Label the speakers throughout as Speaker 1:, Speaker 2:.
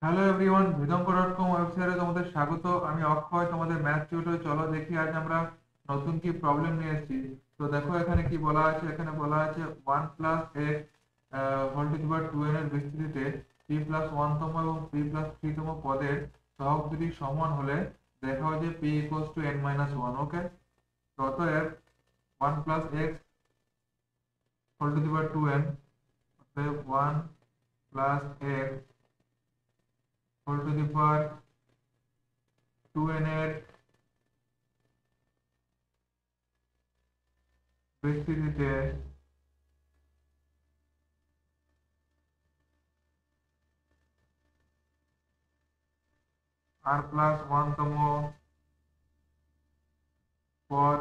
Speaker 1: Hello everyone, ভিদঙ্ক.কম ওয়েবসাইটে তোমাদের স্বাগত। আমি অক্ষয়, তোমাদের ম্যাথ টিউটর। চলো দেখি আজ আমরা নতুন কি প্রবলেম নিয়ে এসেছি। তো দেখো এখানে কি বলা আছে। এখানে বলা আছে 1 + x whole to the power 2n এর বিস্তৃতিতে p+1 তম এবং p+3 তম পদের সহগ দুটি সমান হলে দেখাও যে p = n-1। ওকে, তো অতএব 1 + x whole to the power 2n, অতএব 1 + x whole to the power 2n এর বিস্তৃতিতে r+1 তম পদ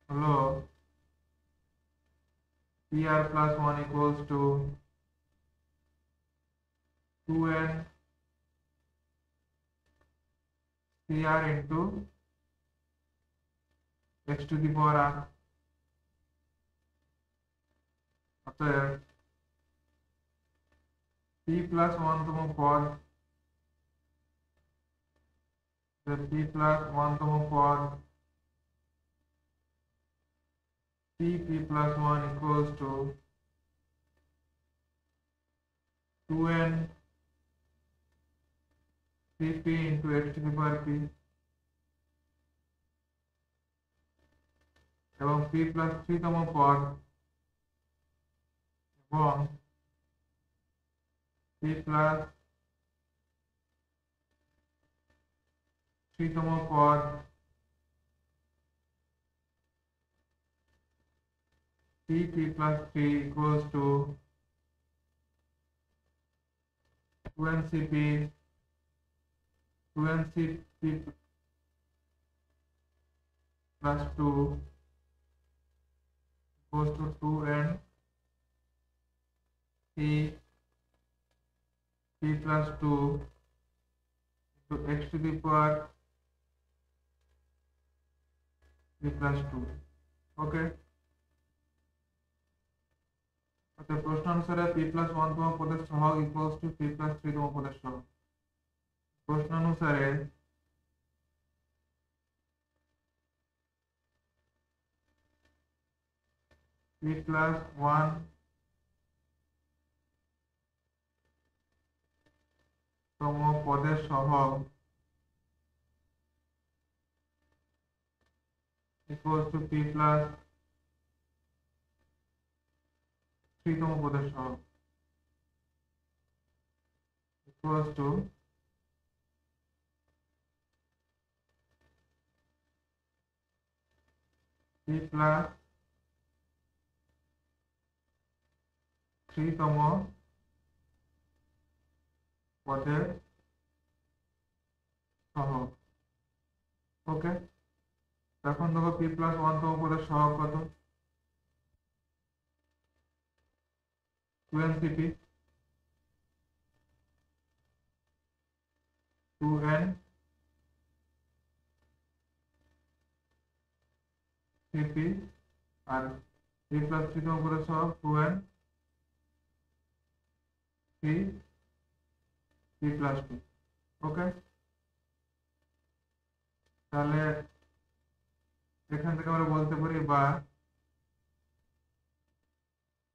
Speaker 1: হলো pr+1 = 2n cr into x to the power r। অতএব p+1 তম পদ, p+1 তম পদ p+1 = 2n cp into x to the power p, এবং p+3 তম পদ এবং p+3 তম পদ p+3 = 2n cp plus 2 = 2n c p+2 into x to the power p+2। ওকে, অর্থাৎ প্রশ্ন অনুসারে p+1 তম পদের সহগ = p+3 তম পদের সহগ। প্রশ্ন অনুসারে p+1 তম পদের সহগ p+3 তম পদের সহগ p+3 তম পদের সহগ। ওকে, এখন দেখো p+1 তম পদের সহগ কত? 2n cp, 2n cp, আর p+3 তম পদের সহগ 2n c p+2। ওকে, তাহলে এখান থেকে আমরা বলতে পারি বা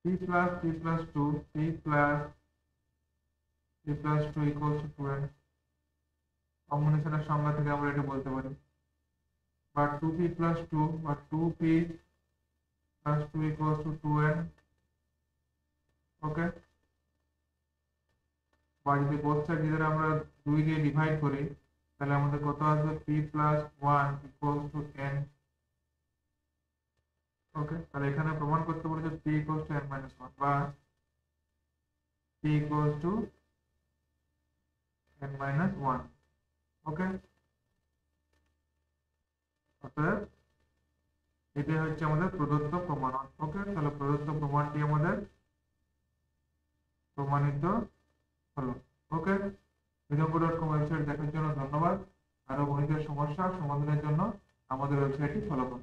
Speaker 1: p+p+2 = 2n। কম্বিনেশনের সংজ্ঞা থেকে আমরা এটা বলতে পারি, বা 2p+2 বা 2p+2 = 2n। ওকে, বা যদি বোথ সাইড যদি আমরা 2 দিয়ে ডিভাইড করি তাহলে আমাদের কত আসবে? p+1 = n। ওকে, তাহলে এখানে প্রমাণ করতে পারি যে p = n-1 বা p = n-1। ওকে, অতএব এটাই হচ্ছে আমাদের প্রদত্ত প্রমাণ। ওকে, তাহলে প্রদত্ত প্রমাণটি আমাদের প্রমাণিত হলো। ওকে, ভিদঙ্ক.কম ওয়েবসাইট দেখার জন্য ধন্যবাদ। আরো গণিতের সমস্যা সমাধানের জন্য আমাদের ওয়েবসাইটটি ফলো করুন।